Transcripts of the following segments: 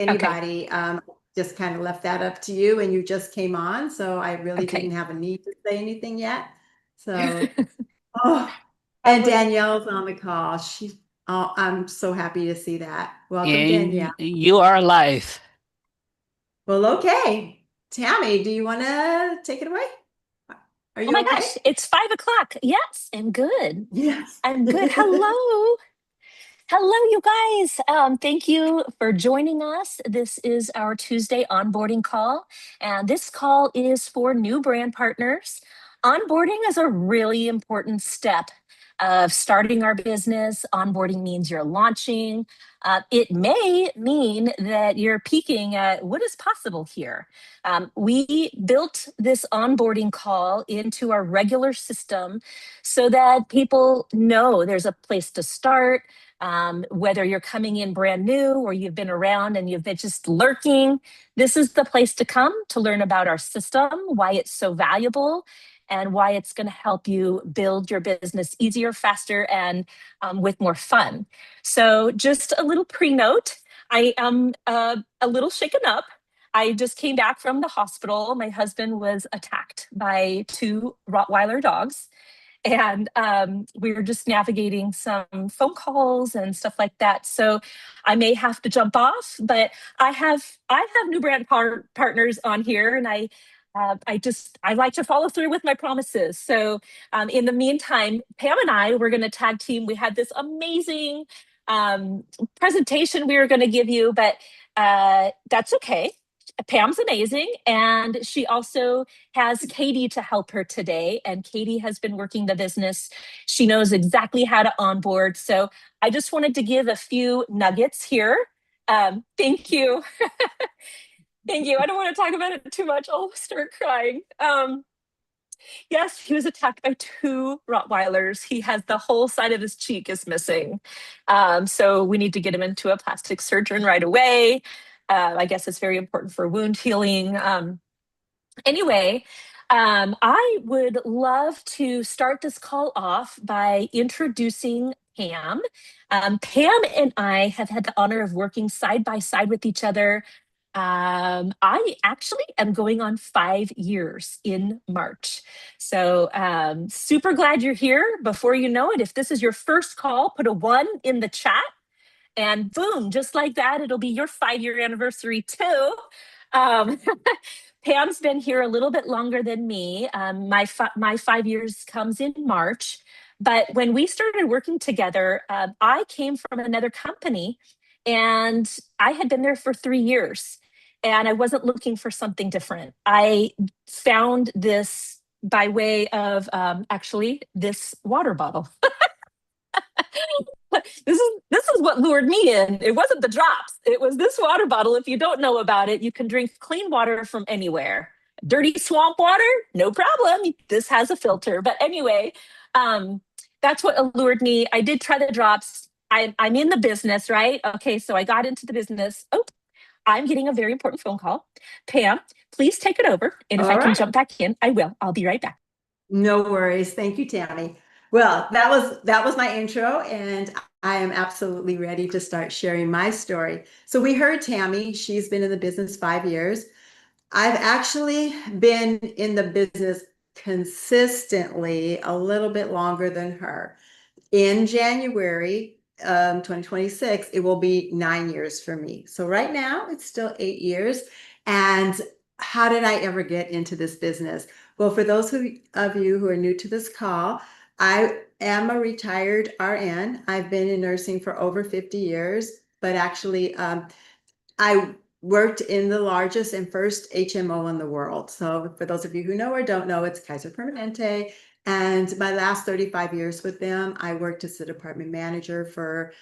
Okay. anybody. Just kind of left that up to you, and you just came on, so I really didn't Okay. have a need to say anything yet. So, oh, I and would, Danielle's on the call. Oh, I'm so happy to see that. Welcome, Danielle. And you are alive. Well, okay. Tammy, do you want to take it away? Are oh you my okay? gosh, it's 5 o'clock. Yes, I'm good. Yes. I'm good. Hello. Hello, you guys. Thank you for joining us. This is our Tuesday onboarding call, and this call is for new brand partners. Onboarding is a really important step of starting our business. Onboarding means you're launching. It may mean that you're peeking at what is possible here. We built this onboarding call into our regular system so that people know there's a place to start. Whether you're coming in brand new or you've been around and you've been just lurking, this is the place to come to learn about our system, why it's so valuable, and why it's going to help you build your business easier, faster, and with more fun. So, just a little pre note, I am a little shaken up. I just came back from the hospital. My husband was attacked by two Rottweiler dogs, and we were just navigating some phone calls and stuff like that. So I may have to jump off, but I have new brand partners on here, and I like to follow through with my promises. So in the meantime, Pam and I were going to tag team. We had this amazing um, presentation we were going to give you, but that's okay. Pam's amazing, and she also has Katie to help her today. And Katie has been working the business. She knows exactly how to onboard. So I just wanted to give a few nuggets here. Thank you. Thank you. I don't want to talk about it too much. I'll start crying. Yes, he was attacked by two Rottweilers. He has the whole side of his cheek is missing. So we need to get him into a plastic surgeon right away. I guess it's very important for wound healing. Anyway, I would love to start this call off by introducing Pam. Pam and I have had the honor of working side by side with each other. I actually am going on 5 years in March. So, super glad you're here. Before you know it, if this is your first call, put a one in the chat, and boom, just like that, it'll be your 5 year anniversary too. Um, Pam's been here a little bit longer than me. My 5 years comes in March. But when we started working together, I came from another company, and I had been there for 3 years, and I wasn't looking for something different. I found this by way of actually this water bottle. This is what lured me in. It wasn't the drops. It was this water bottle. If you don't know about it, you can drink clean water from anywhere. Dirty swamp water, no problem. This has a filter. But anyway, um, that's what allured me. I did try the drops. I'm in the business, right? Okay, so I got into the business. Oh, I'm getting a very important phone call. Pam, please take it over. And if I All can right. jump back in, I will. I'll be right back. No worries. Thank you, Tammy. Well, that was my intro, and I am absolutely ready to start sharing my story. So we heard Tammy. She's been in the business 5 years. I've actually been in the business consistently a little bit longer than her. In January 2026, it will be 9 years for me. So right now it's still 8 years. And how did I ever get into this business? Well, for those of you who are new to this call, I am a retired RN. I've been in nursing for over 50 years, but actually, I worked in the largest and first HMO in the world. So for those of you who know or don't know, it's Kaiser Permanente. And my last 35 years with them, I worked as the department manager for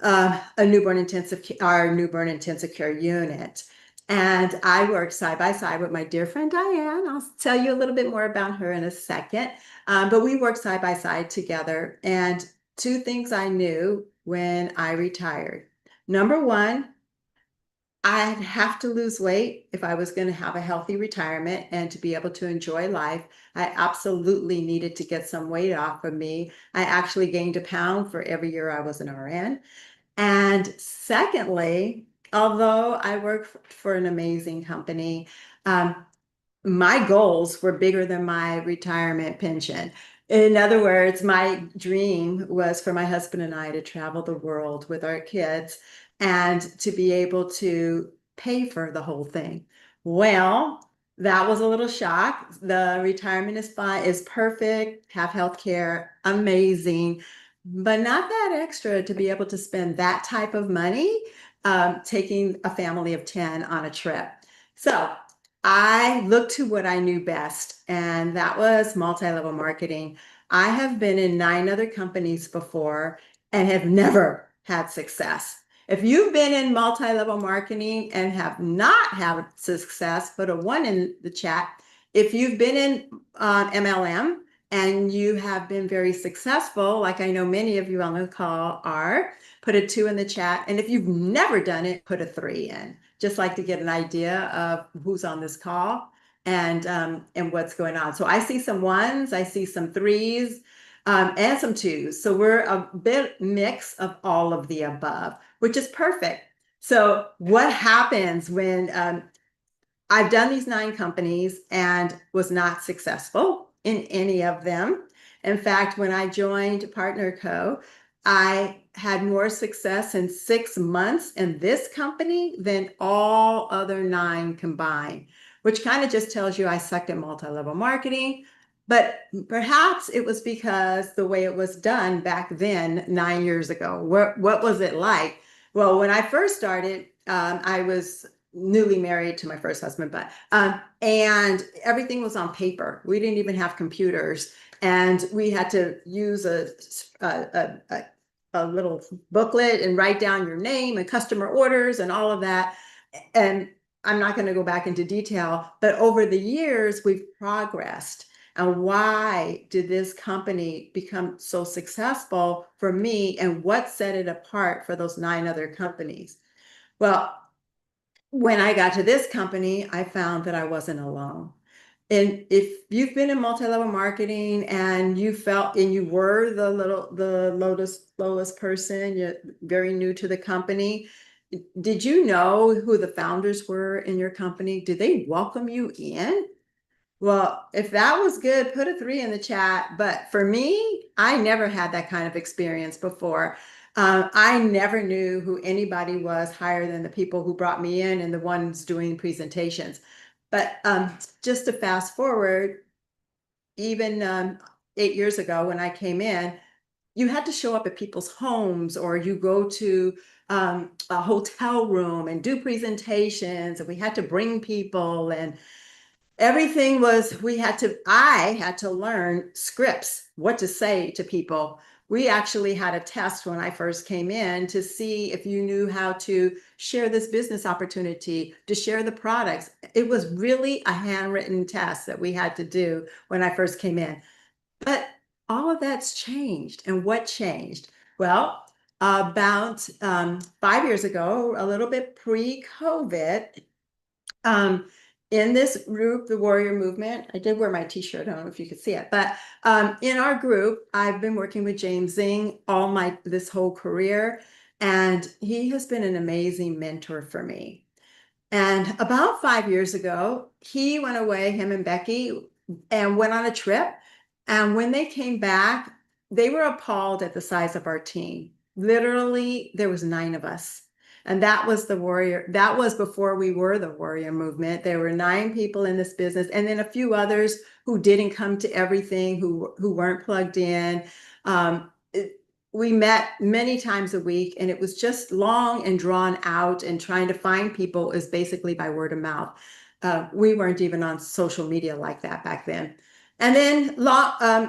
our newborn intensive care unit. And I worked side by side with my dear friend Diane. I'll tell you a little bit more about her in a second. But we worked side by side together. And two things I knew when I retired. Number one, I'd have to lose weight if I was going to have a healthy retirement and to be able to enjoy life. I absolutely needed to get some weight off of me. I actually gained a pound for every year I was an RN. And secondly, although I work for an amazing company, um, my goals were bigger than my retirement pension. In other words, my dream was for my husband and I to travel the world with our kids and to be able to pay for the whole thing. Well, that was a little shock. The retirement is fine, is perfect, have health care, amazing, but not that extra to be able to spend that type of money taking a family of 10 on a trip. So I looked to what I knew best, and that was multi-level marketing. I have been in 9 other companies before and have never had success. If you've been in multi-level marketing and have not had success, put a 1 in the chat. If you've been in MLM and you have been very successful, like I know many of you on the call are, put a 2 in the chat. And if you've never done it, put a 3 in. Just like to get an idea of who's on this call and what's going on. So I see some 1s, I see some 3s, and some 2s. So we're a bit mix of all of the above, which is perfect. So what happens when I've done these 9 companies and was not successful in any of them. In fact, when I joined Partner Co., I had more success in 6 months in this company than all other 9 combined, which kind of just tells you I sucked at multi-level marketing. But perhaps it was because the way it was done back then, 9 years ago. What was it like? Well, when I first started, I was newly married to my first husband, but and everything was on paper. We didn't even have computers, and we had to use a little booklet and write down your name and customer orders and all of that. And I'm not going to go back into detail, but over the years we've progressed. And why did this company become so successful for me, and what set it apart for those 9 other companies? Well, when I got to this company, I found that I wasn't alone. And if you've been in multi-level marketing and you felt and you were the lowest person, you're very new to the company, did you know who the founders were in your company? Did they welcome you in? Well, if that was good, put a 3 in the chat. But for me, I never had that kind of experience before. I never knew who anybody was higher than the people who brought me in and the ones doing presentations. But just to fast forward, even 8 years ago when I came in, you had to show up at people's homes, or you go to a hotel room and do presentations, and we had to bring people, and everything was, I had to learn scripts, what to say to people. We actually had a test when I first came in to see if you knew how to share this business opportunity, to share the products. It was really a handwritten test that we had to do when I first came in. But all of that's changed. And what changed? Well, about 5 years ago, a little bit pre-COVID, in this group, the Warrior Movement, I did wear my t-shirt, I don't know if you could see it, but in our group, I've been working with James Zing this whole career, and he has been an amazing mentor for me. And about 5 years ago, he went away, him and Becky, and went on a trip. And when they came back, they were appalled at the size of our team. Literally, there was 9 of us. And that was the Warrior. That was before we were the Warrior Movement. There were 9 people in this business, and then a few others who didn't come to everything, who weren't plugged in. We met many times a week, and it was just long and drawn out, and trying to find people is basically by word of mouth. We weren't even on social media like that back then. And then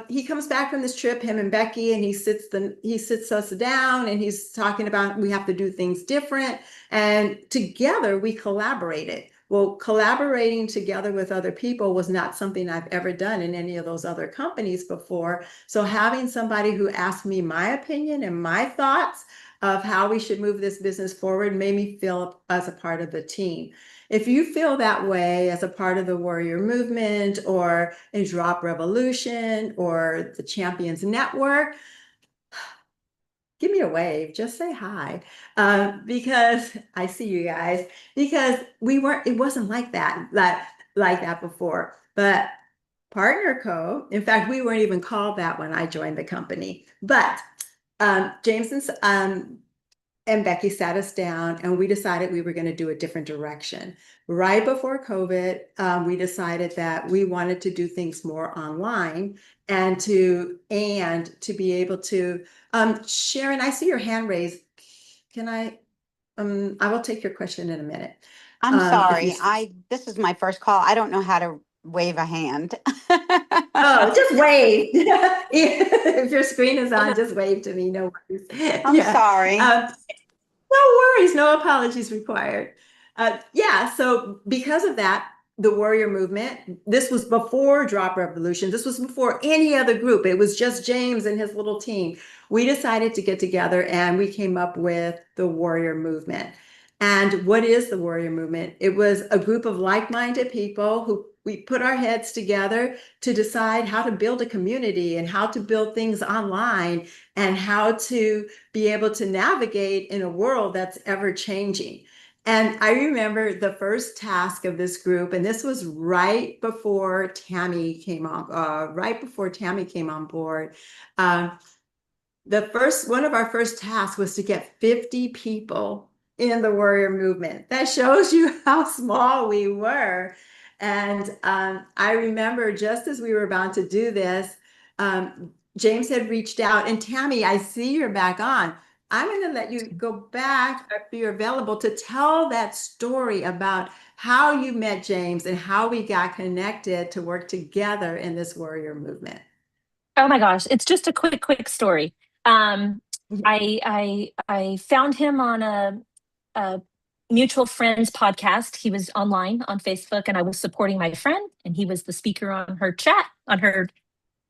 he comes back from this trip, him and Becky, and he sits us down, and he's talking about we have to do things different. And together we collaborated. Well, collaborating together with other people was not something I've ever done in any of those other companies before. So having somebody who asked me my opinion and my thoughts of how we should move this business forward made me feel as a part of the team. If you feel that way as a part of the Warrior Movement, or a Drop Revolution, or the Champions Network, give me a wave, just say hi. Because I see you guys, because it wasn't like that before. But Partner Co, in fact, we weren't even called that when I joined the company. But James and Becky sat us down and we decided we were going to do a different direction. Right before COVID, we decided that we wanted to do things more online and to be able to Sharon, I see your hand raised. Can I will take your question in a minute. I'm If you sorry. This is my first call. I don't know how to wave a hand. Oh, just wave. If your screen is on, just wave to me. No worries. I'm Yeah. sorry. No worries, no apologies required. Yeah, so because of that, the warrior movement, this was before Drop Revolution. This was before any other group. It was just James and his little team. We decided to get together and we came up with the warrior movement. And what is the warrior movement? It was a group of like-minded people who we put our heads together to decide how to build a community and how to build things online and how to be able to navigate in a world that's ever changing. And I remember the first task of this group, and this was right before Tami came on board. Um, the first one of our first tasks was to get 50 people in the warrior movement. That shows you how small we were. And I remember just as we were about to do this, James had reached out, and Tami, I see you're back on. I'm going to let you go back if you're available to tell that story about how you met James and how we got connected to work together in this warrior movement. Oh my gosh, it's just a quick story. I found him on a mutual friends podcast. He was online on Facebook, and I was supporting my friend, and he was the speaker on her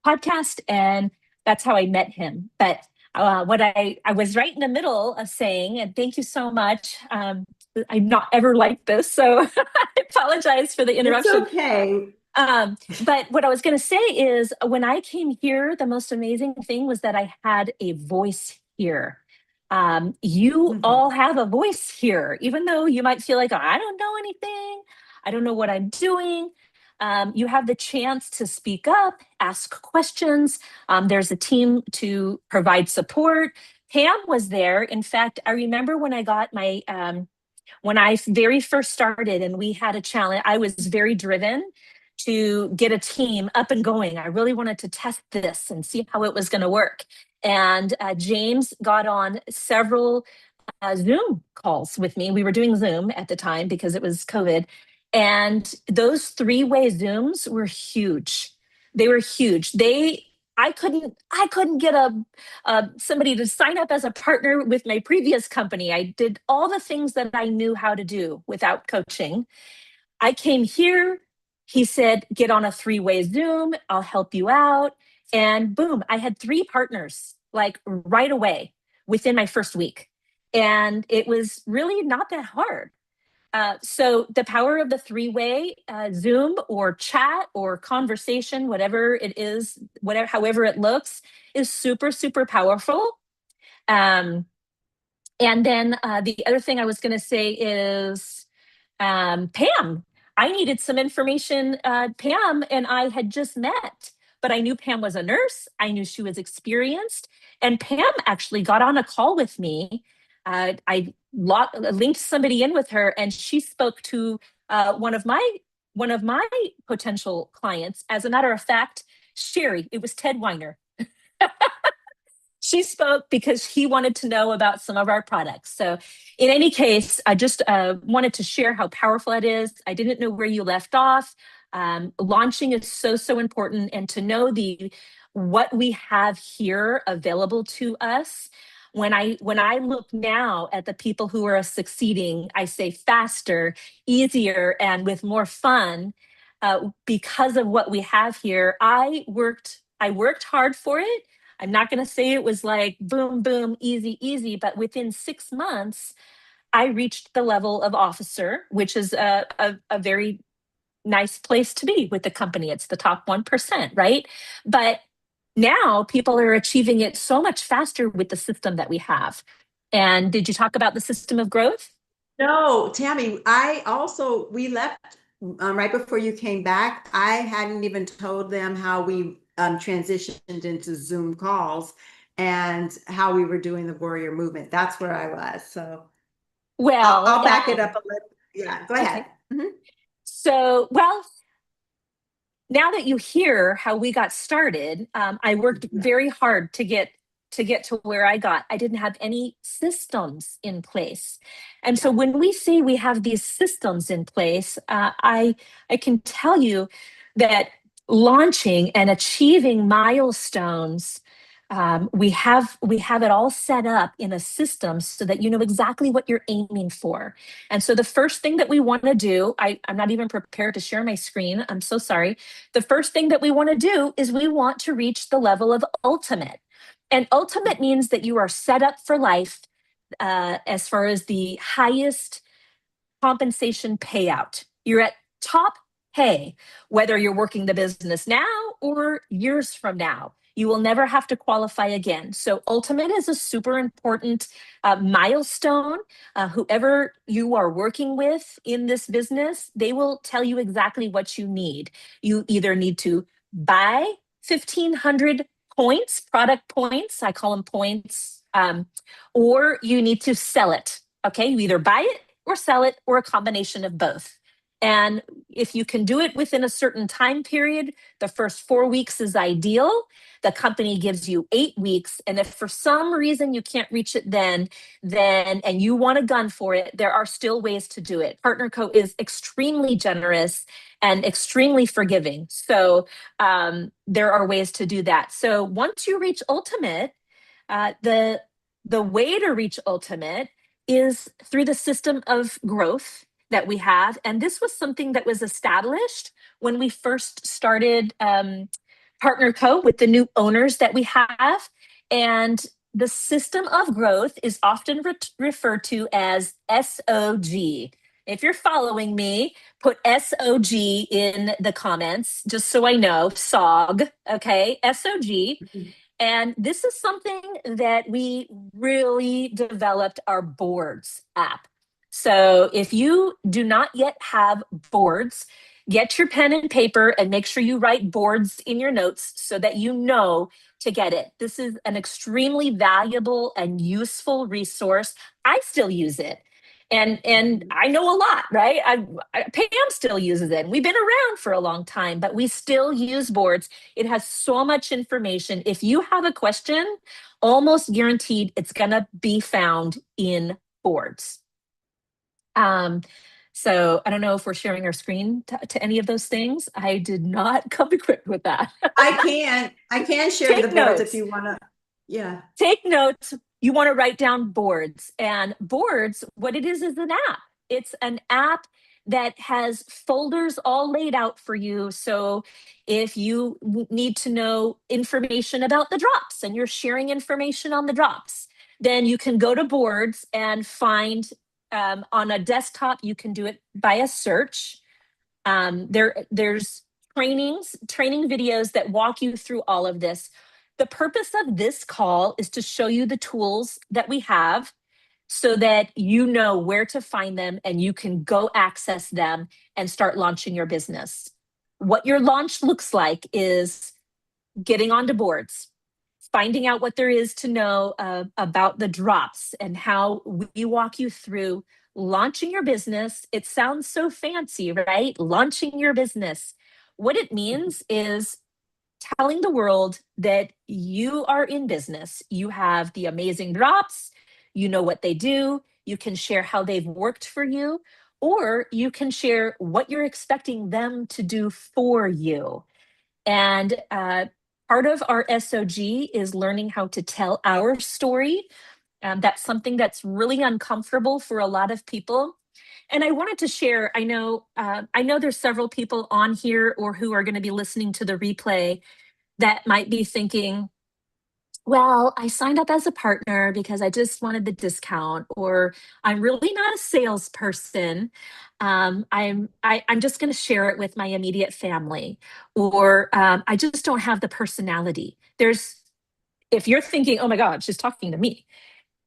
podcast, and that's how I met him. But what I was right in the middle of saying, and thank you so much. I'm not ever like this, so I apologize for the It's interruption. okay. But what I was going to say is when I came here, the most amazing thing was that I had a voice here. You all have a voice here, even though you might feel like, oh, I don't know anything. I don't know what I'm doing. You have the chance to speak up, ask questions. There's a team to provide support. Pam was there. In fact, I remember when I got when I very first started and we had a challenge, I was very driven to get a team up and going. I really wanted to test this and see how it was going to work. And James got on several Zoom calls with me. We were doing Zoom at the time because it was COVID. And those three-way Zooms were huge. They were huge. I couldn't get somebody to sign up as a partner with my previous company. I did all the things that I knew how to do without coaching. I came here. He said, get on a three-way Zoom. I'll help you out. And boom, I had three partners like right away within my first week. And it was really not that hard. So the power of the three-way Zoom or chat or conversation, whatever it is, however it looks, is super, super powerful. And then the other thing I was going to say is Pam. I needed some information. Pam and I had just met, but I knew Pam was a nurse. I knew she was experienced. And Pam actually got on a call with me. I linked somebody in with her, and she spoke to one of my potential clients. As a matter of fact, Sherry, it was Ted Weiner. She spoke because he wanted to know about some of our products. So in any case, I just wanted to share how powerful it is. I didn't know where you left off. Launching is so, so important. And to know what we have here available to us. When I look now at the people who are succeeding, I say faster, easier, and with more fun because of what we have here. I worked hard for it. I'm not going to say it was like boom, boom, easy, easy, but within 6 months, I reached the level of officer, which is a very nice place to be with the company. It's the top 1%, right? But now people are achieving it so much faster with the system that we have. And did you talk about the system of growth? No, Tami, we left right before you came back. I hadn't even told them how we transitioned into Zoom calls and how we were doing the warrior movement. That's where I was. So Well, I'll back it up a little. Yeah, go ahead. okay. Mhm. So, well, now that you hear how we got started, I worked Yeah. very hard to get to where I got. I didn't have any systems in place. And so Yeah. when we say we have these systems in place, I can tell you that launching and achieving milestones, we have it all set up in a system so that you know exactly what you're aiming for. And so the first thing that we want to do, I'm not even prepared to share my screen. I'm so sorry. The first thing that we want to do is we want to reach the level of ultimate. And ultimate means that you are set up for life as far as the highest compensation payout. You're at top pay, whether you're working the business now or years from now. You will never have to qualify again. So, ultimate is a super important milestone. Whoever you are working with in this business, they will tell you exactly what you need. You either need to buy 1,500 points, product points, I call them points, or you need to sell it. Okay, you either buy it or sell it, or a combination of both. And if you can do it within a certain time period, the first 4 weeks is ideal. The company gives you 8 weeks. And if for some reason you can't reach it then and you want a gun for it, there are still ways to do it. PartnerCo is extremely generous and extremely forgiving. So there are ways to do that. So once you reach ultimate, the way to reach ultimate is through the system of growth that we have. And this was something that was established when we first started Partner Co. with the new owners that we have. And the system of growth is often referred to as SOG. If you're following me, put SOG in the comments, just so I know. SOG, okay? SOG. And this is something that we really developed our boards app. So if you do not yet have boards, get your pen and paper and make sure you write boards in your notes so that you know to get it. This is an extremely valuable and useful resource. I still use it. And I know a lot, right? Pam still uses it. We've been around for a long time, but we still use boards. It has so much information. If you have a question, almost guaranteed it's going to be found in boards. So I don't know if we're sharing our screen to any of those things. I did not come equipped with that. I can share Take the boards notes. if you want to. Yeah. Take notes. You want to write down boards. And boards, what it is an app. It's an app that has folders all laid out for you. So if you need to know information about the drops and you're sharing information on the drops, then you can go to boards and find on a desktop, you can do it by a search. There's training videos that walk you through all of this. The purpose of this call is to show you the tools that we have so that you know where to find them and you can go access them and start launching your business. What your launch looks like is getting onto boards, finding out what there is to know about the drops and how we walk you through launching your business. It sounds so fancy, right? Launching your business. What it means is telling the world that you are in business. You have the amazing drops, you know what they do, you can share how they've worked for you, or you can share what you're expecting them to do for you. And part of our SOG is learning how to tell our story. That's something that's really uncomfortable for a lot of people. And I wanted to share, I know there's several people on here or who are going to be listening to the replay that might be thinking, Well, I signed up as a partner because I just wanted the discount, or I'm really not a salesperson. I'm just going to share it with my immediate family, or I just don't have the personality. If you're thinking, oh my God, she's talking to me,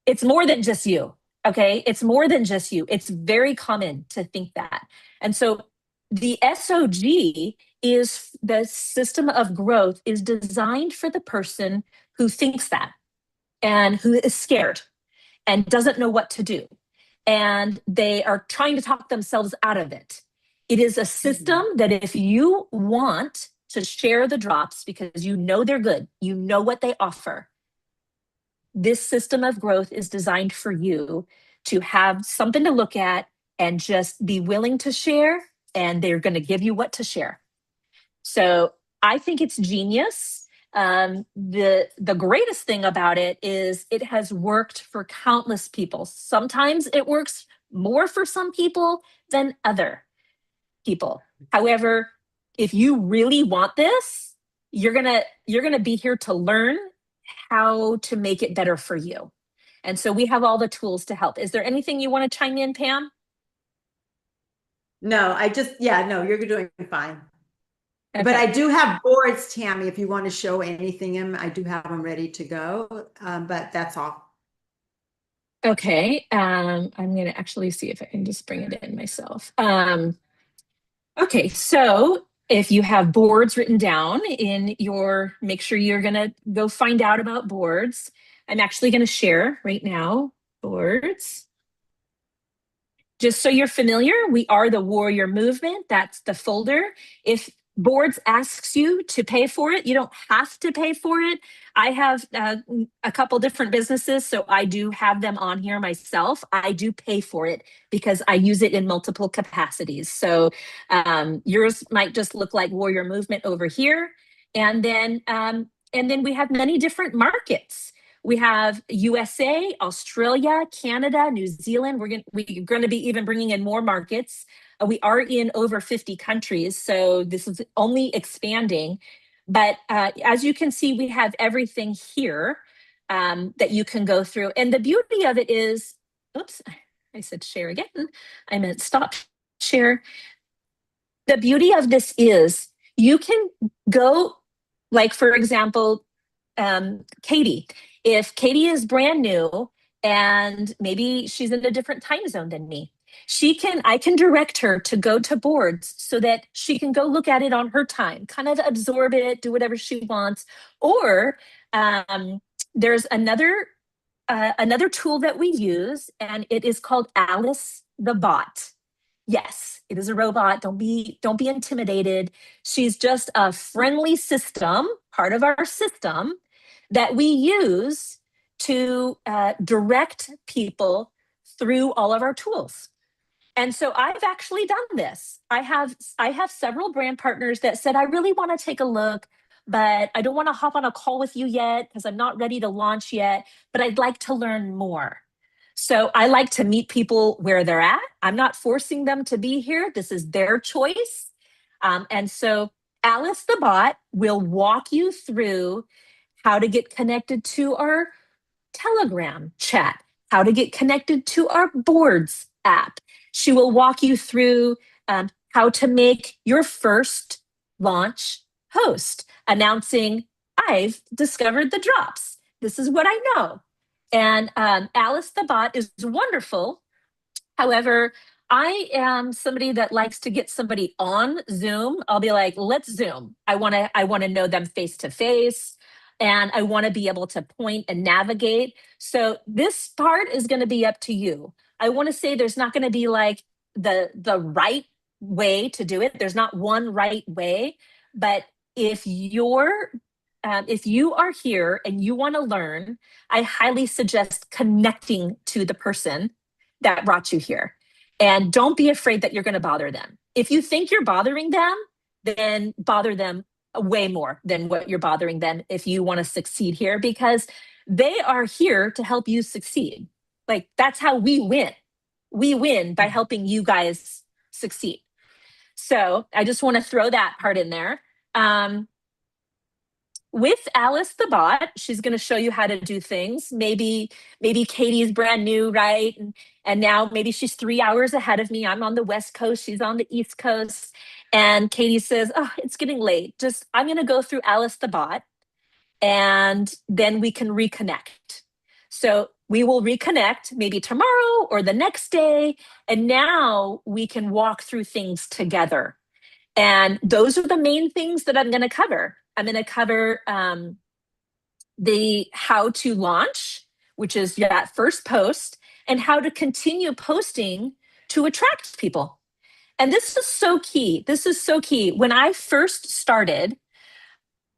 it's more than just you. Okay. It's more than just you. It's very common to think that. And so the SOG is the system of growth is designed for the person who thinks that and who is scared and doesn't know what to do. And they are trying to talk themselves out of it. It is a system that if you want to share the drops because you know they're good, you know what they offer, this system of growth is designed for you to have something to look at and just be willing to share, and they're going to give you what to share. So I think it's genius. The greatest thing about it is it has worked for countless people. Sometimes it works more for some people than other people. However, if you really want this, you're gonna be here to learn how to make it better for you. And so we have all the tools to help. Is there anything you want to chime in, Pam? No, no, you're doing fine. Okay. But I do have boards, Tami, if you want to show anything in, I do have them ready to go. But that's all. Okay. I'm going to actually see if I can just bring it in myself. Okay. So if you have boards written down make sure you're going to go find out about boards. I'm actually going to share right now boards. Just so you're familiar, we are the Warrior Movement. That's the folder. If boards asks you to pay for it, you don't have to pay for it. I have a couple different businesses, so I do have them on here myself. I do pay for it because I use it in multiple capacities. So yours might just look like Warrior Movement over here. And then we have many different markets. We have USA, Australia, Canada, New Zealand. We're going to be even bringing in more markets. We are in over 50 countries, so this is only expanding. But as you can see, we have everything here that you can go through. And the beauty of it is, oops, I said share again. I meant stop share. The beauty of this is you can go, like, for example, Katie. If Katie is brand new and maybe she's in a different time zone than me, I can direct her to go to boards so that she can go look at it on her time, kind of absorb it, do whatever she wants. Or there's another tool that we use, and it is called Alice the Bot. Yes, it is a robot. Don't be intimidated. She's just a friendly system, part of our system that we use to direct people through all of our tools. And so I've actually done this. I have several brand partners that said, I really want to take a look, but I don't want to hop on a call with you yet because I'm not ready to launch yet, but I'd like to learn more. So I like to meet people where they're at. I'm not forcing them to be here. This is their choice. And so Alice the Bot will walk you through how to get connected to our Telegram chat, how to get connected to our boards app. She will walk you through how to make your first launch post announcing, I've discovered the drops. This is what I know. And Alice the Bot is wonderful. However, I am somebody that likes to get somebody on Zoom. I'll be like, let's Zoom. I want to know them face to face, and I want to be able to point and navigate. So this part is going to be up to you. I want to say there's not going to be like the right way to do it. There's not one right way, but if you are here and you want to learn, I highly suggest connecting to the person that brought you here. And don't be afraid that you're going to bother them. If you think you're bothering them, then bother them way more than what you're bothering them if you want to succeed here, because they are here to help you succeed. Like, that's how we win. We win by helping you guys succeed. So I just want to throw that part in there. with Alice the bot, she's going to show you how to do things. Maybe Katie's brand new, right? And now maybe she's 3 hours ahead of me. I'm on the West Coast, she's on the East Coast. And Katie says, oh, it's getting late. I'm going to go through Alice the bot and then we can reconnect. So we will reconnect maybe tomorrow or the next day. And now we can walk through things together. And those are the main things that I'm going to cover. I'm going to cover the how to launch, which is that first post, and how to continue posting to attract people. And this is so key. This is so key. When I first started,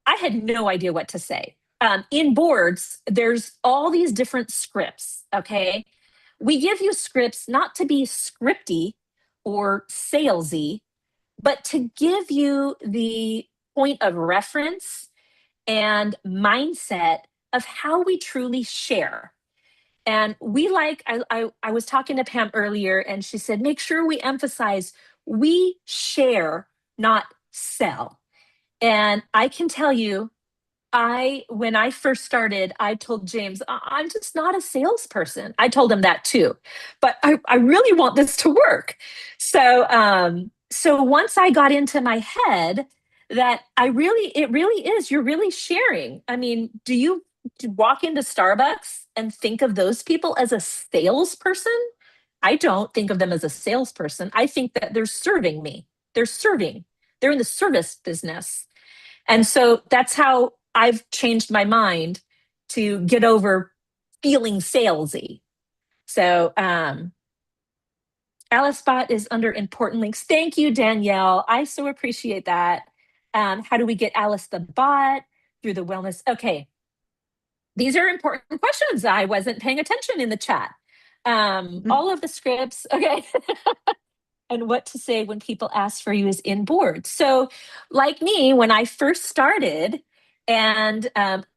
I had no idea what to say. In boards, there's all these different scripts, okay? We give you scripts not to be scripty or salesy, but to give you the point of reference and mindset of how we truly share. And I was talking to Pam earlier, and she said, make sure we emphasize we share, not sell. And I can tell you, when I first started, I told James, I'm just not a salesperson. I told him that too, but I really want this to work. So once I got into my head that it really is, you're really sharing. I mean, do you walk into Starbucks and think of those people as a salesperson? I don't think of them as a salesperson. I think that they're serving me. They're serving. They're in the service business. And so that's how I've changed my mind to get over feeling salesy. So Alice Bot is under important links. Thank you, Danielle. I so appreciate that. How do we get Alice the Bot through the wellness? Okay. These are important questions. I wasn't paying attention in the chat. All of the scripts, okay. And what to say when people ask for you is in board. So like me, when I first started and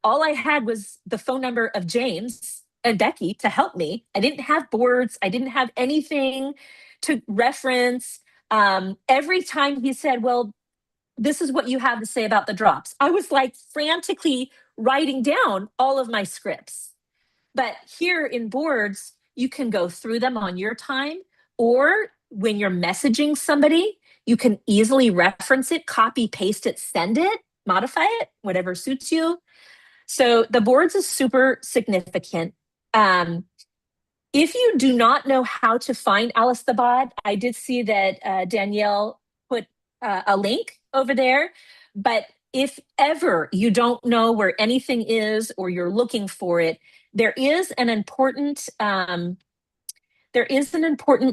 all I had was the phone number of James and Becky to help me. I didn't have boards. I didn't have anything to reference. Every time he said, well, this is what you have to say about the drops, I was like frantically writing down all of my scripts. But here in boards, you can go through them on your time, or when you're messaging somebody, you can easily reference it, copy, paste it, send it, modify it, whatever suits you. So the boards is super significant. If you do not know how to find Alice the Bot, I did see that Danielle put a link over there, but if ever you don't know where anything is or you're looking for it, there is an important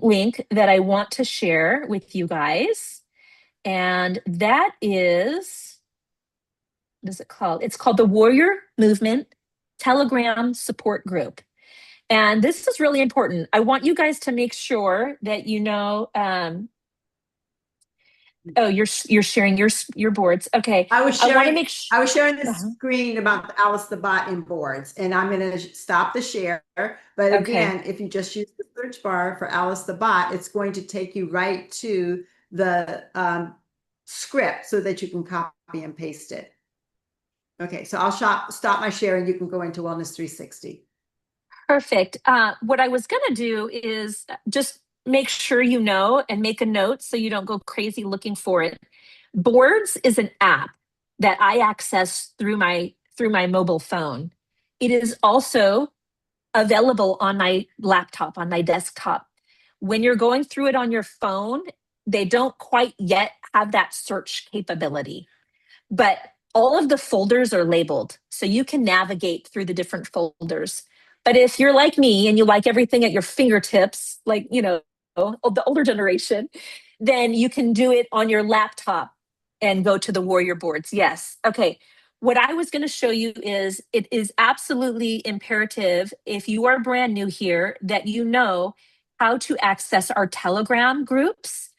link that I want to share with you guys. And that is, what is it called? It's called the Warrior Movement Telegram Support Group. And this is really important. I want you guys to make sure that you know, you're sharing your boards. Okay. I was sharing the Uh-huh. screen about Alice the Bot in boards, and I'm going to stop the share. But again, if you just use the search bar for Alice the Bot, it's going to take you right to the script so that you can copy and paste it. Okay, so I'll stop my share and you can go into Wellness 360. Perfect. What I was going to do is just make sure you know and make a note so you don't go crazy looking for it. Boards is an app that I access through my mobile phone. It is also available on my laptop, on my desktop. When you're going through it on your phone, they don't quite yet have that search capability, but all of the folders are labeled, so you can navigate through the different folders. But if you're like me and you like everything at your fingertips, like, you know, the older generation, then you can do it on your laptop and go to the Warrior boards. Yes. Okay. What I was going to show you is it is absolutely imperative, if you are brand new here, that you know how to access our Telegram groups.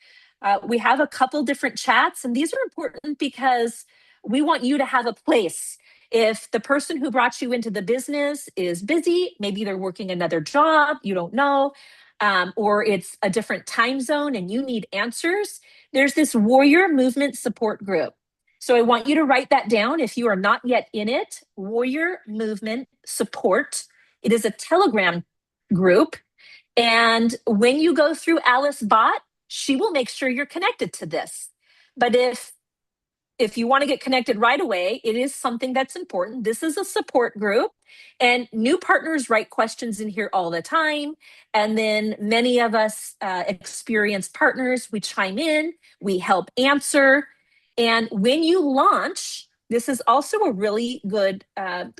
We have a couple different chats, and these are important because we want you to have a place. If the person who brought you into the business is busy, maybe they're working another job, you don't know, or it's a different time zone and you need answers, there's this Warrior Movement Support Group. So I want you to write that down if you are not yet in it. Warrior Movement Support. It is a Telegram group. And when you go through Alice Bot, she will make sure you're connected to this. But if you want to get connected right away, it is something that's important. This is a support group, and new partners write questions in here all the time. And then many of us experienced partners, we chime in, we help answer. And when you launch, this is also a really good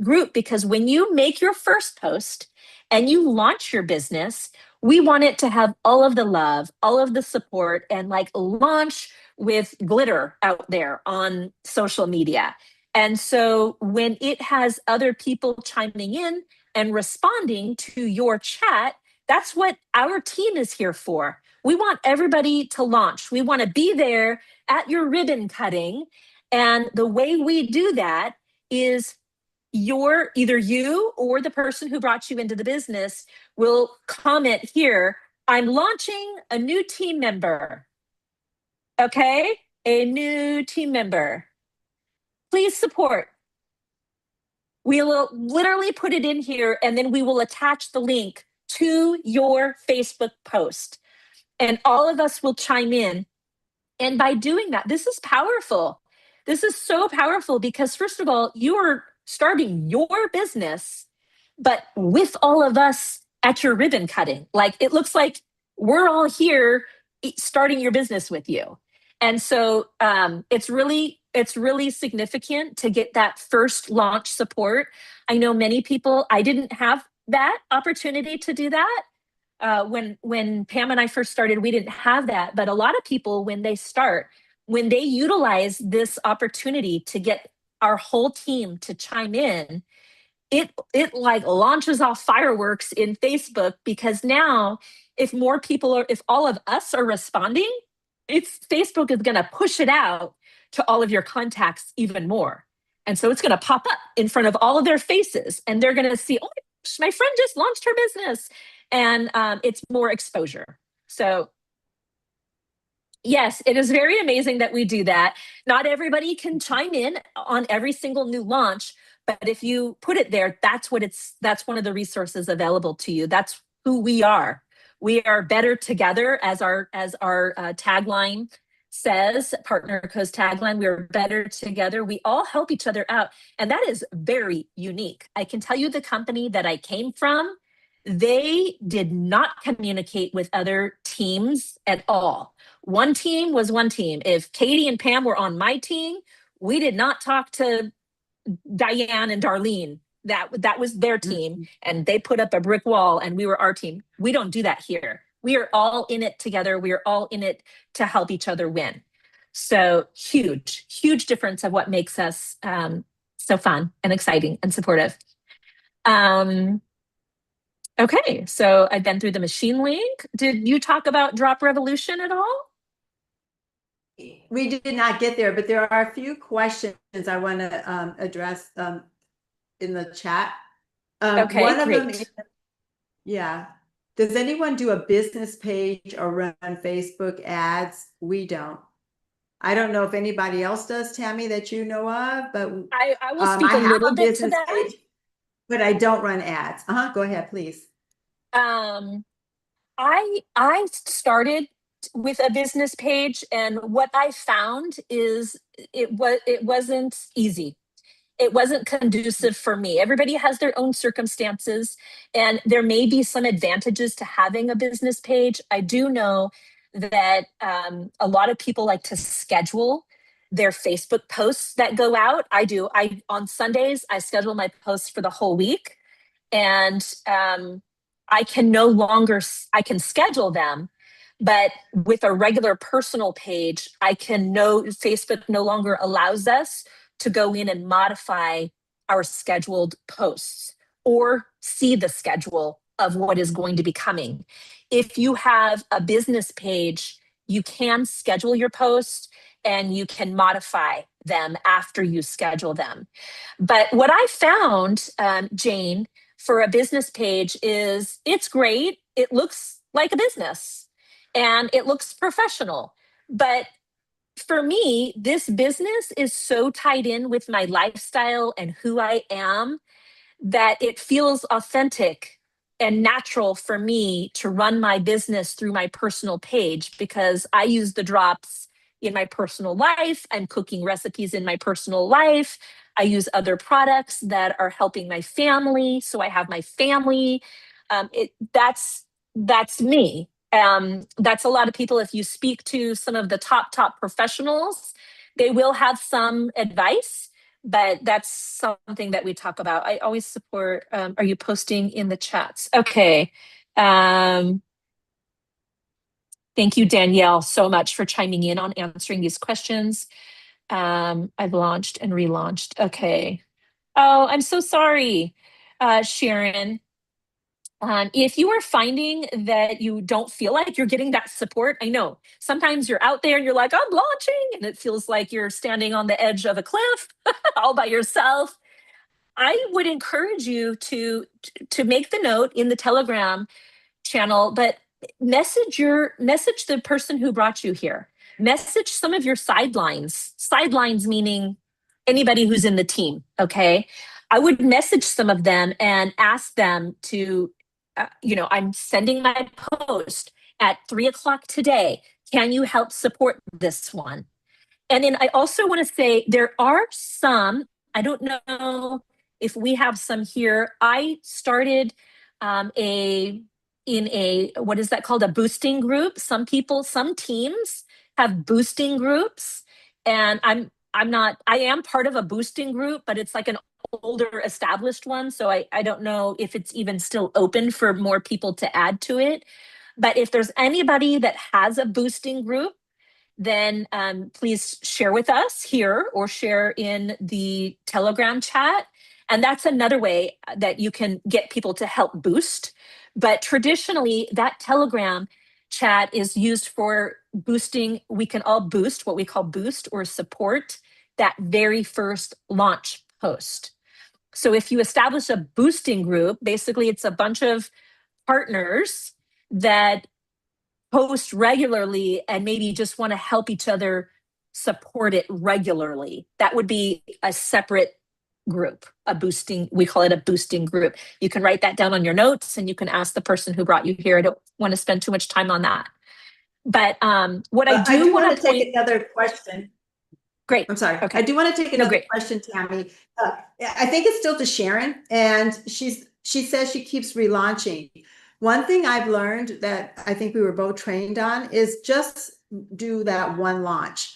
group, because when you make your first post and you launch your business, we want it to have all of the love, all of the support, and like launch with glitter out there on social media. And so when it has other people chiming in and responding to your chat, that's what our team is here for. We want everybody to launch. We want to be there at your ribbon cutting. And the way we do that is either you or the person who brought you into the business will comment here, I'm launching a new team member. Okay, a new team member. Please support. We will literally put it in here, and then we will attach the link to your Facebook post. And all of us will chime in. And by doing that, this is powerful. This is so powerful because, first of all, you are starting your business, but with all of us at your ribbon cutting. Like, it looks like we're all here starting your business with you. And so it's really significant to get that first launch support. I know many people, I didn't have that opportunity to do that. When Pam and I first started, we didn't have that. But a lot of people, when they utilize this opportunity to get our whole team to chime in, it like launches off fireworks in Facebook, because now if all of us are responding, Facebook is going to push it out to all of your contacts even more. And so it's going to pop up in front of all of their faces, and they're going to see, oh my gosh, my friend just launched her business. And it's more exposure. So yes, it is very amazing that we do that. Not everybody can chime in on every single new launch, but if you put it there, that's one of the resources available to you. That's who we are. We are better together, as our tagline says, Partner Co's tagline. We're better together. We all help each other out. And that is very unique. I can tell you, the company that I came from, they did not communicate with other teams at all. One team was one team. If Katie and Pam were on my team, we did not talk to Diane and Darlene. That was their team, and they put up a brick wall, and we were our team. We don't do that here. We are all in it together. We are all in it to help each other win. So huge difference of what makes us so fun and exciting and supportive. Okay, so I've been through the machine link. Did you talk about Drop Revolution at all? We did not get there, but there are a few questions I want to address in the chat. Okay, one of great. them is, yeah. Does anyone do a business page or run Facebook ads? We don't. I don't know if anybody else does, Tami, that you know of, but I will speak a little bit to that. page, but I don't run ads. Go ahead, please. I started with a business page, and what I found is it wasn't easy. It wasn't conducive for me. Everybody has their own circumstances, and there may be some advantages to having a business page. I do know that a lot of people like to schedule their Facebook posts that go out. I do. On Sundays, I schedule my posts for the whole week, and I can schedule them, but with a regular personal page, Facebook no longer allows us to go in and modify our scheduled posts or see the schedule of what is going to be coming. If you have a business page, you can schedule your posts and you can modify them after you schedule them. But what I found, Jane, for a business page is it's great. It looks like a business and it looks professional, but for me, this business is so tied in with my lifestyle and who I am that it feels authentic and natural for me to run my business through my personal page because I use the drops in my personal life. I'm cooking recipes in my personal life. I use other products that are helping my family. So I have my family. That's me. That's a lot of people. If you speak to some of the top professionals, they will have some advice, but that's something that we talk about. I always support. Are you posting in the chats? Okay. Thank you, Danielle, so much for chiming in on answering these questions. I've launched and relaunched. Okay. Oh, I'm so sorry, Sharon. If you are finding that you don't feel like you're getting that support, I know sometimes you're out there and you're like, I'm launching, and it feels like you're standing on the edge of a cliff all by yourself. I would encourage you to make the note in the Telegram channel, but message the person who brought you here. Message some of your sidelines. Sidelines meaning anybody who's in the team. Okay, I would message some of them and ask them to, I'm sending my post at 3 o'clock today. Can you help support this one? And then I also want to say there are some, I don't know if we have some here. I started what is that called? A boosting group. Some people, some teams have boosting groups. And I am part of a boosting group, but it's like an older established one. So I don't know if it's even still open for more people to add to it. But if there's anybody that has a boosting group, then please share with us here or share in the Telegram chat. And that's another way that you can get people to help boost. But traditionally, that Telegram chat is used for boosting. We can all boost what we call boost or support that very first launch post. So if you establish a boosting group, basically it's a bunch of partners that post regularly and maybe just want to help each other support it regularly. That would be a separate group, we call it a boosting group. You can write that down on your notes and you can ask the person who brought you here. I don't want to spend too much time on that. But what I do want to take another question. Great. I'm sorry. Okay. I do want to take another question, Tami. I think it's still to Sharon, and she says she keeps relaunching. One thing I've learned that I think we were both trained on is just do that one launch.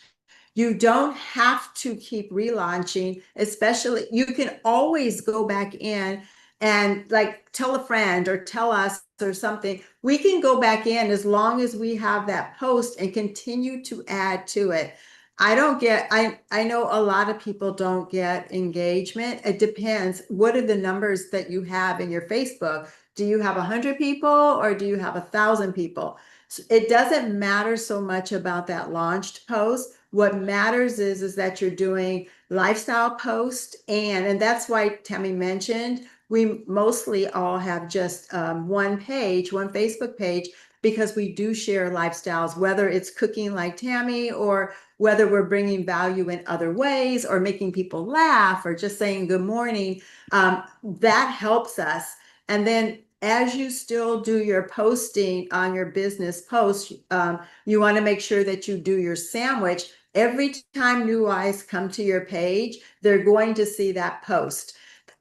You don't have to keep relaunching, especially you can always go back in and like tell a friend or tell us or something. We can go back in as long as we have that post and continue to add to it. I know a lot of people don't get engagement. It depends. What are the numbers that you have in your Facebook? Do you have 100 people or do you have 1,000 people? So it doesn't matter so much about that launched post. What matters is that you're doing lifestyle post, and that's why Tami mentioned we mostly all have just one Facebook page, because we do share lifestyles, whether it's cooking like Tami or whether we're bringing value in other ways or making people laugh or just saying good morning. That helps us. And then as you still do your posting on your business post, you want to make sure that you do your sandwich. Every time new eyes come to your page, they're going to see that post.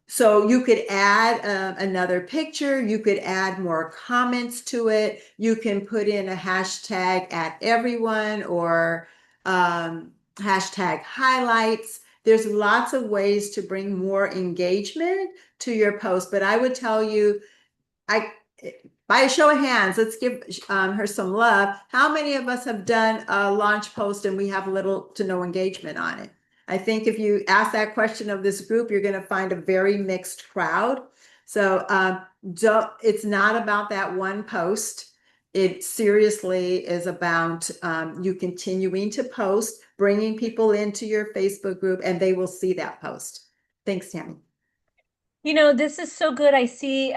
So you could add another picture, you could add more comments to it, you can put in a hashtag at everyone or hashtag highlights. There's lots of ways to bring more engagement to your post, but I would tell you, by a show of hands, let's give her some love. How many of us have done a launch post and we have little to no engagement on it? I think if you ask that question of this group, you're going to find a very mixed crowd. So it's not about that one post. It seriously is about you continuing to post, bringing people into your Facebook group, and they will see that post. Thanks, Tami. This is so good. I see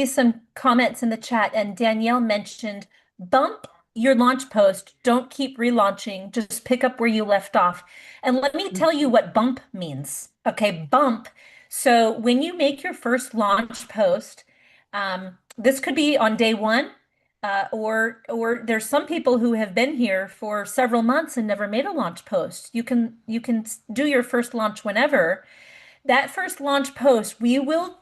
some comments in the chat, and Danielle mentioned bump your launch post. Don't keep relaunching. Just pick up where you left off. And let me tell you what bump means. Okay, bump. So when you make your first launch post, this could be on day one, or there's some people who have been here for several months and never made a launch post. You can do your first launch whenever. That first launch post, we will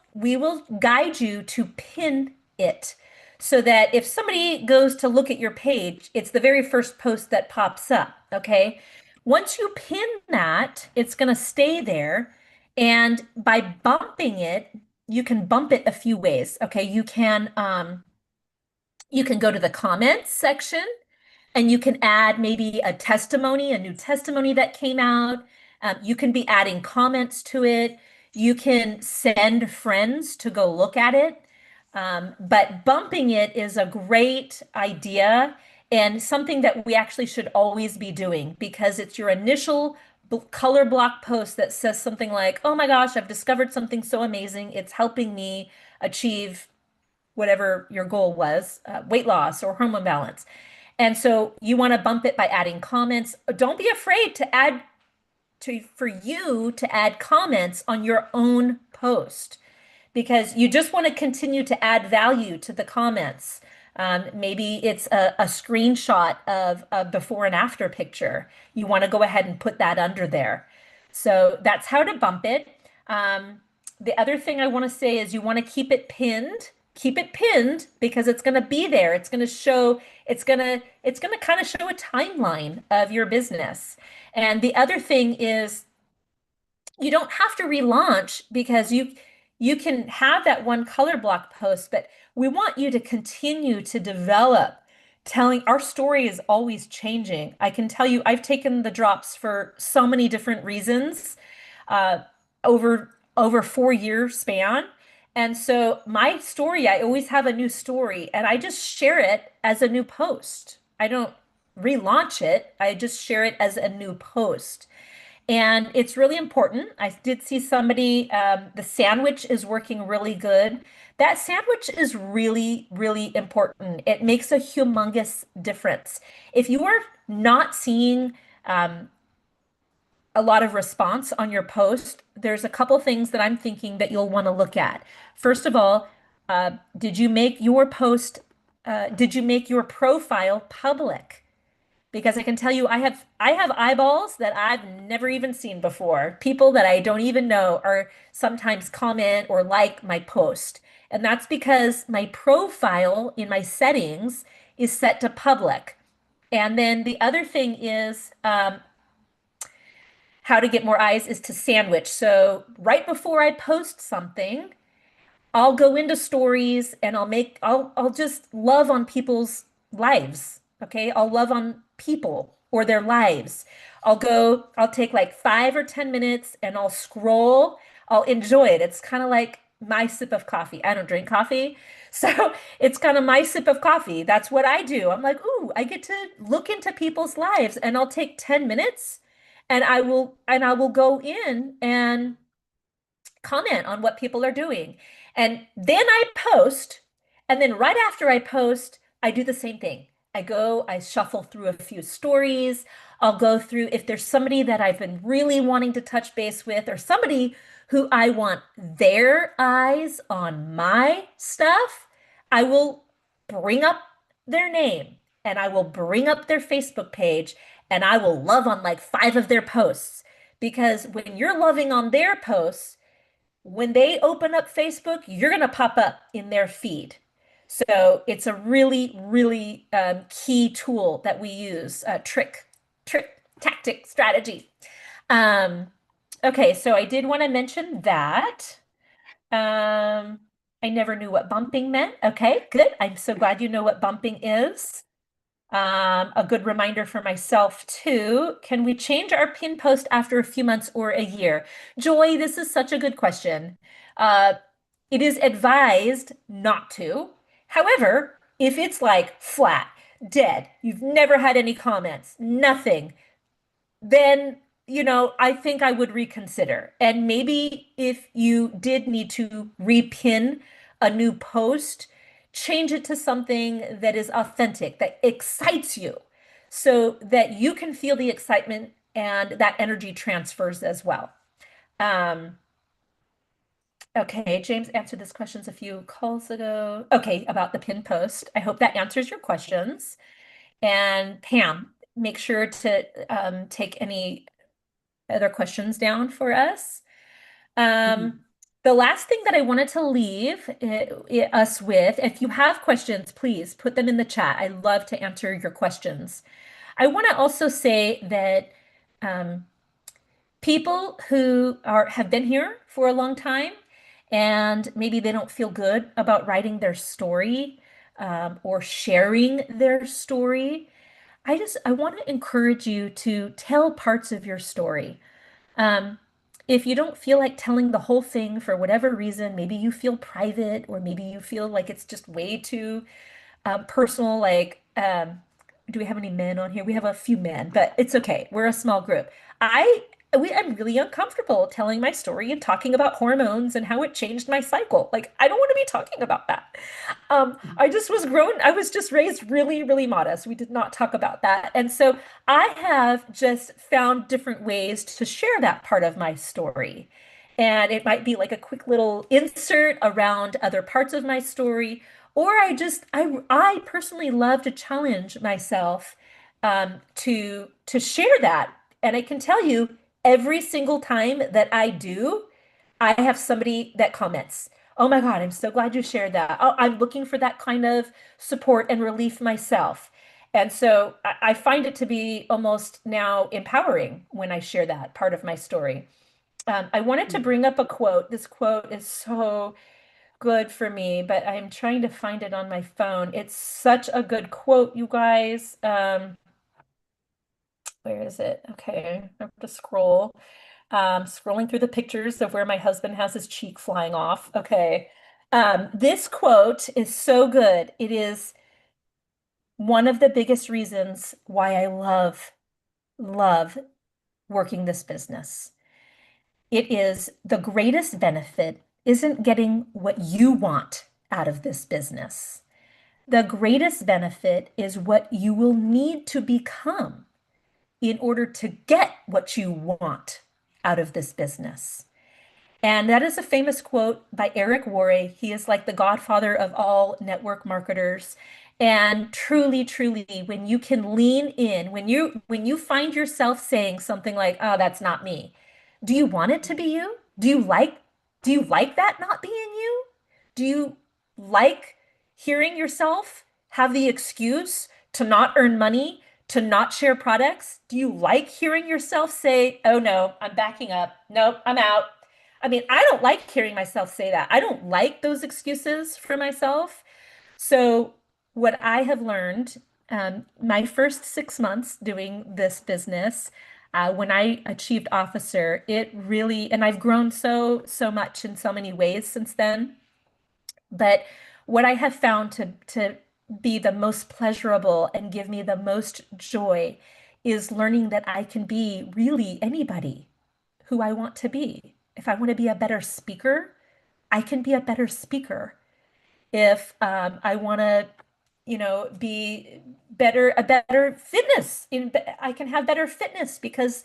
guide you to pin it so that if somebody goes to look at your page, it's the very first post that pops up, okay? Once you pin that, it's going to stay there. And by bumping it, you can bump it a few ways, okay? You can go to the comments section and you can add maybe a testimony, a new testimony that came out. You can be adding comments to it. You can send friends to go look at it. But bumping it is a great idea and something that we actually should always be doing because it's your initial color block post that says something like, oh my gosh, I've discovered something so amazing. It's helping me achieve whatever your goal was, weight loss or hormone balance. And so you want to bump it by adding comments. Don't be afraid to add for you to add comments on your own post because you just want to continue to add value to the comments. Maybe it's a screenshot of a before and after picture. You want to go ahead and put that under there. So that's how to bump it. The other thing I want to say is you want to keep it pinned. Keep it pinned because it's going to be there. It's going to show, it's going to kind of show a timeline of your business. And the other thing is you don't have to relaunch because you can have that one color block post, but we want you to continue to develop. Telling our story is always changing. I can tell you, I've taken the drops for so many different reasons uh, over 4 year span. And so my story, I always have a new story and I just share it as a new post. I don't relaunch it. I just share it as a new post. And it's really important. I did see somebody, the sandwich is working really good. That sandwich is really, really important. It makes a humongous difference. If you are not seeing um, a lot of response on your post, there's a couple things that I'm thinking that you'll want to look at. First of all, did you make your post, did you make your profile public? Because I can tell you I have eyeballs that I've never even seen before. People that I don't even know are sometimes comment or like my post. And that's because my profile in my settings is set to public. And then the other thing is how to get more eyes is to sandwich. So right before I post something, I'll go into stories and I'll just love on people's lives. Okay. I'll love on people or their lives. I'll take like 5 or 10 minutes and I'll scroll. I'll enjoy it. It's kind of like my sip of coffee. I don't drink coffee. So it's kind of my sip of coffee. That's what I do. I'm like, ooh, I get to look into people's lives and I'll take 10 minutes and I will go in and comment on what people are doing. And then I post, and then right after I post, I do the same thing. I shuffle through a few stories. I'll go through if there's somebody that I've been really wanting to touch base with, or somebody who I want their eyes on my stuff, I will bring up their name and I will bring up their Facebook page and I will love on like 5 of their posts. Because when you're loving on their posts, when they open up Facebook, you're going to pop up in their feed. So it's a really, really key tool that we use, trick, tactic, strategy. Um, okay, so I did want to mention that. I never knew what bumping meant. Okay, good. I'm so glad you know what bumping is. A good reminder for myself too. Can we change our pin post after a few months or a year? Joy, this is such a good question. Uh, it is advised not to. However, if it's like flat, dead, you've never had any comments, nothing, then, I think I would reconsider. And maybe if you did need to repin a new post, change it to something that is authentic, that excites you, so that you can feel the excitement and that energy transfers as well. Um, okay, James answered this questions a few calls ago. Okay, about the pin post. I hope that answers your questions. And Pam, make sure to take any other questions down for us. Mhm. The last thing that I wanted to leave us with, if you have questions, please put them in the chat. I love to answer your questions. I want to also say that um, people who have been here for a long time and maybe they don't feel good about writing their story or sharing their story, I want to encourage you to tell parts of your story. Um, if you don't feel like telling the whole thing for whatever reason, maybe you feel private, or maybe you feel like it's just way too personal, like, do we have any men on here? We have a few men, but it's okay. We're a small group. I I'm really uncomfortable telling my story and talking about hormones and how it changed my cycle. Like, I don't want to be talking about that. I was just raised really, really modest. We did not talk about that. And so I have just found different ways to share that part of my story. And it might be like a quick little insert around other parts of my story, or I personally love to challenge myself to share that. And I can tell you, every single time that I do, I have somebody that comments, "Oh my God, I'm so glad you shared that. Oh, I'm looking for that kind of support and relief myself." And so I find it to be almost now empowering when I share that part of my story. I wanted to bring up a quote. This quote is so good for me, but I'm trying to find it on my phone. It's such a good quote, you guys. Where is it? Okay, I have to scroll. Scrolling through the pictures of where my husband has his cheek flying off. Okay. This quote is so good. It is one of the biggest reasons why I love working this business. It is the greatest benefit isn't getting what you want out of this business. The greatest benefit is what you will need to become in order to get what you want out of this business. And that is a famous quote by Eric Worre. He is like the godfather of all network marketers. And truly, truly, when you can lean in, when you find yourself saying something like, "Oh, that's not me," do you want it to be you? Do you like that not being you? Do you like hearing yourself have the excuse to not earn money, to not share products? Do you like hearing yourself say, "Oh no, I'm backing up. Nope, I'm out"? I mean, I don't like hearing myself say that. I don't like those excuses for myself. So, what I have learned, my first 6 months doing this business, when I achieved officer, it really, and I've grown so much in so many ways since then. But what I have found to be the most pleasurable and give me the most joy is learning that I can be really anybody who I want to be. If I want to be a better speaker, I can be a better speaker. If I want to, be a better fitness, I can have better fitness because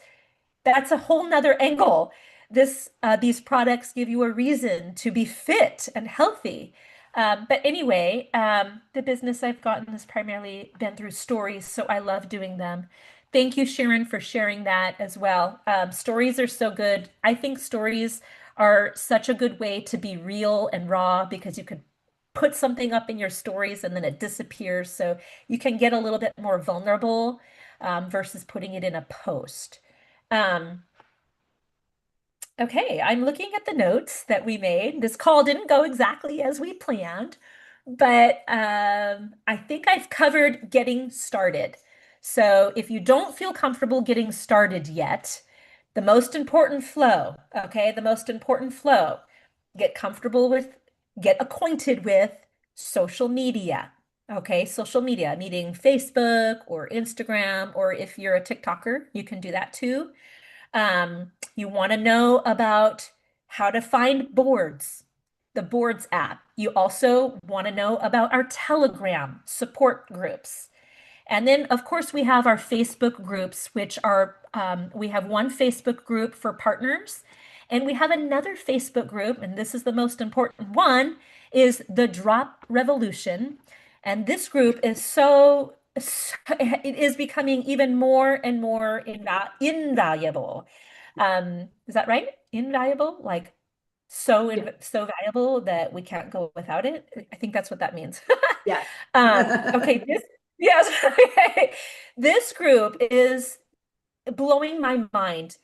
that's a whole nother angle. These products give you a reason to be fit and healthy. But anyway, the business I've gotten has primarily been through stories, so I love doing them. Thank you, Sharon, for sharing that as well. Stories are so good. I think stories are such a good way to be real and raw because you could put something up in your stories and then it disappears. So you can get a little bit more vulnerable versus putting it in a post. Um, okay, I'm looking at the notes that we made. This call didn't go exactly as we planned, but I think I've covered getting started. So if you don't feel comfortable getting started yet, the most important flow, okay, the most important flow, get comfortable with, get acquainted with social media. Okay, social media, meaning Facebook or Instagram, or if you're a TikToker, you can do that too. You want to know about how to find boards. the boards app. You also want to know about our Telegram support groups. And then, of course, we have our Facebook groups, which are, we have one Facebook group for partners, and we have another Facebook group, and this is the most important one, is the Drop Revolution. And this group is it is becoming even more and more invaluable. Is that right? Invaluable? Like so valuable that we can't go without it? I think that's what that means. Yes. Okay, yes, okay. This group is blowing my mind.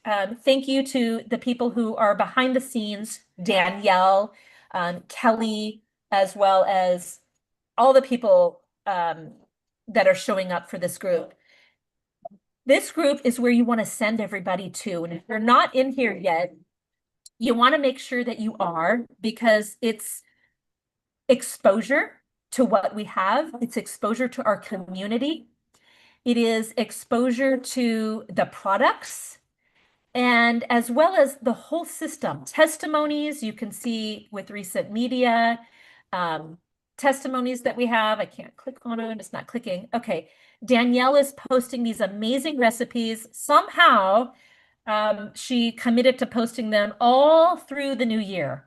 Thank you to the people who are behind the scenes, Danielle, Kelly, as well as all the people that are showing up for this group. This group is where you want to send everybody to. And if you're not in here yet, you want to make sure that you are, because it's exposure to what we have. It's exposure to our community. It is exposure to the products, and as well as the whole system. Testimonies you can see with recent media, testimonies that we have. I can't click on it, it's not clicking. Okay, Danielle is posting these amazing recipes. Somehow, she committed to posting them all through the new year,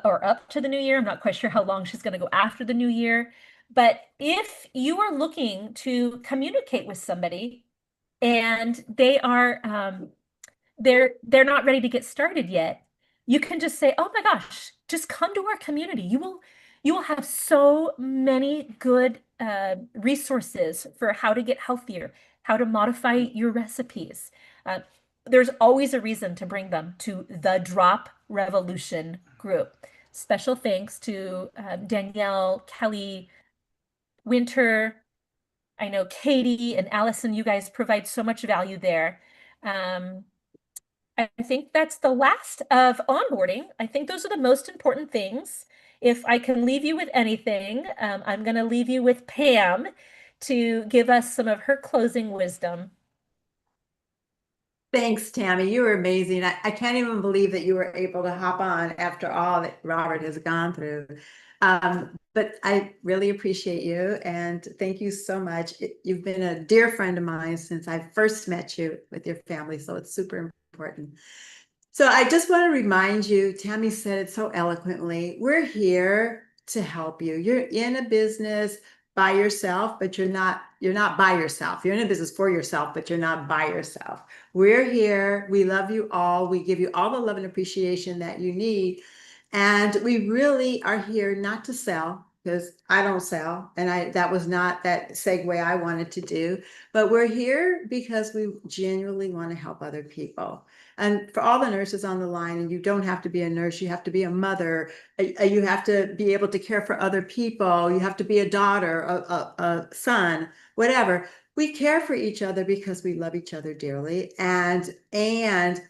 or up to the new year. I'm not quite sure how long she's going to go after the new year. But if you are looking to communicate with somebody and they are they're not ready to get started yet, you can just say, "Oh my gosh, just come to our community. You will have so many good resources for how to get healthier, how to modify your recipes." There's always a reason to bring them to the Drop Revolution group. Special thanks to Danielle, Kelly, Winter. I know Katie and Allison, you guys provide so much value there. I think that's the last of onboarding. I think those are the most important things. If I can leave you with anything, I'm going to leave you with Pam to give us some of her closing wisdom. Thanks, Tami. You were amazing. I can't even believe that you were able to hop on after all that Robert has gone through. But I really appreciate you, and thank you so much. You've been a dear friend of mine since I first met you with your family, so it's super important. So I just want to remind you, Tami said it so eloquently, we're here to help you. You're in a business by yourself, but you're not by yourself. You're in a business for yourself, but you're not by yourself. We're here. We love you all. We give you all the love and appreciation that you need. And we really are here not to sell, because I don't sell. And that was not that segue I wanted to do. But we're here because we genuinely want to help other people. And for all the nurses on the line, and you don't have to be a nurse, you have to be a mother, you have to be able to care for other people, you have to be a daughter, a son, whatever. We care for each other because we love each other dearly. And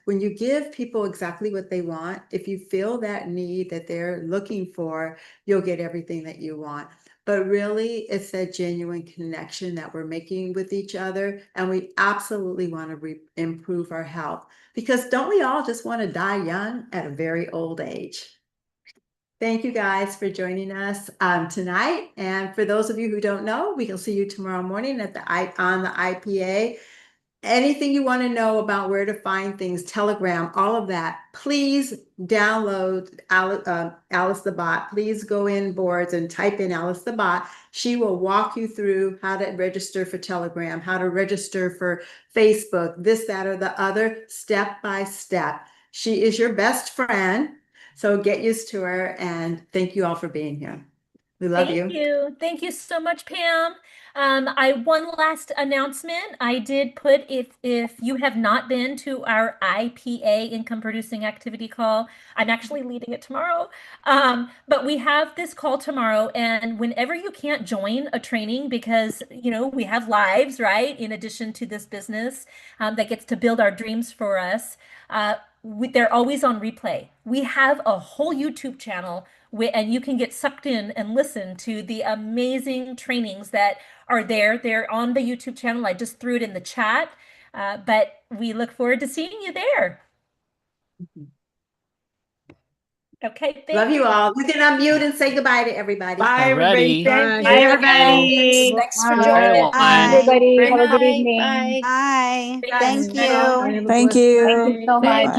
when you give people exactly what they want, if you feel that need that they're looking for, you'll get everything that you want. But really, it's that genuine connection that we're making with each other. And we absolutely want to improve our health, because don't we all just want to die young at a very old age? Thank you guys for joining us tonight. And for those of you who don't know, we will see you tomorrow morning on the IPA. Anything you want to know about where to find things, Telegram, all of that, please download Alice the Bot. Please go in boards and type in Alice the Bot. She will walk you through how to register for Telegram, how to register for Facebook, this, that, or the other, step by step. She is your best friend. So get used to her, and thank you all for being here. We love you. Thank you. Thank you so much, Pam. One last announcement. I did put, if you have not been to our IPA, income producing activity call, I'm actually leading it tomorrow. But we have this call tomorrow, and whenever you can't join a training because, we have lives, right? In addition to this business that gets to build our dreams for us, they're always on replay. We have a whole YouTube channel and you can get sucked in and listen to the amazing trainings that are there. They're on the YouTube channel. I just threw it in the chat, but we look forward to seeing you there. Okay, Love thank you all. You can unmute and say goodbye to everybody. Bye, everybody. Alrighty. Thank Bye, you. everybody. Thanks for Bye, joining. everyone. Bye. Everybody, Good have a good night. evening. Bye. Bye. Thanks. Thank you. Thank you so much.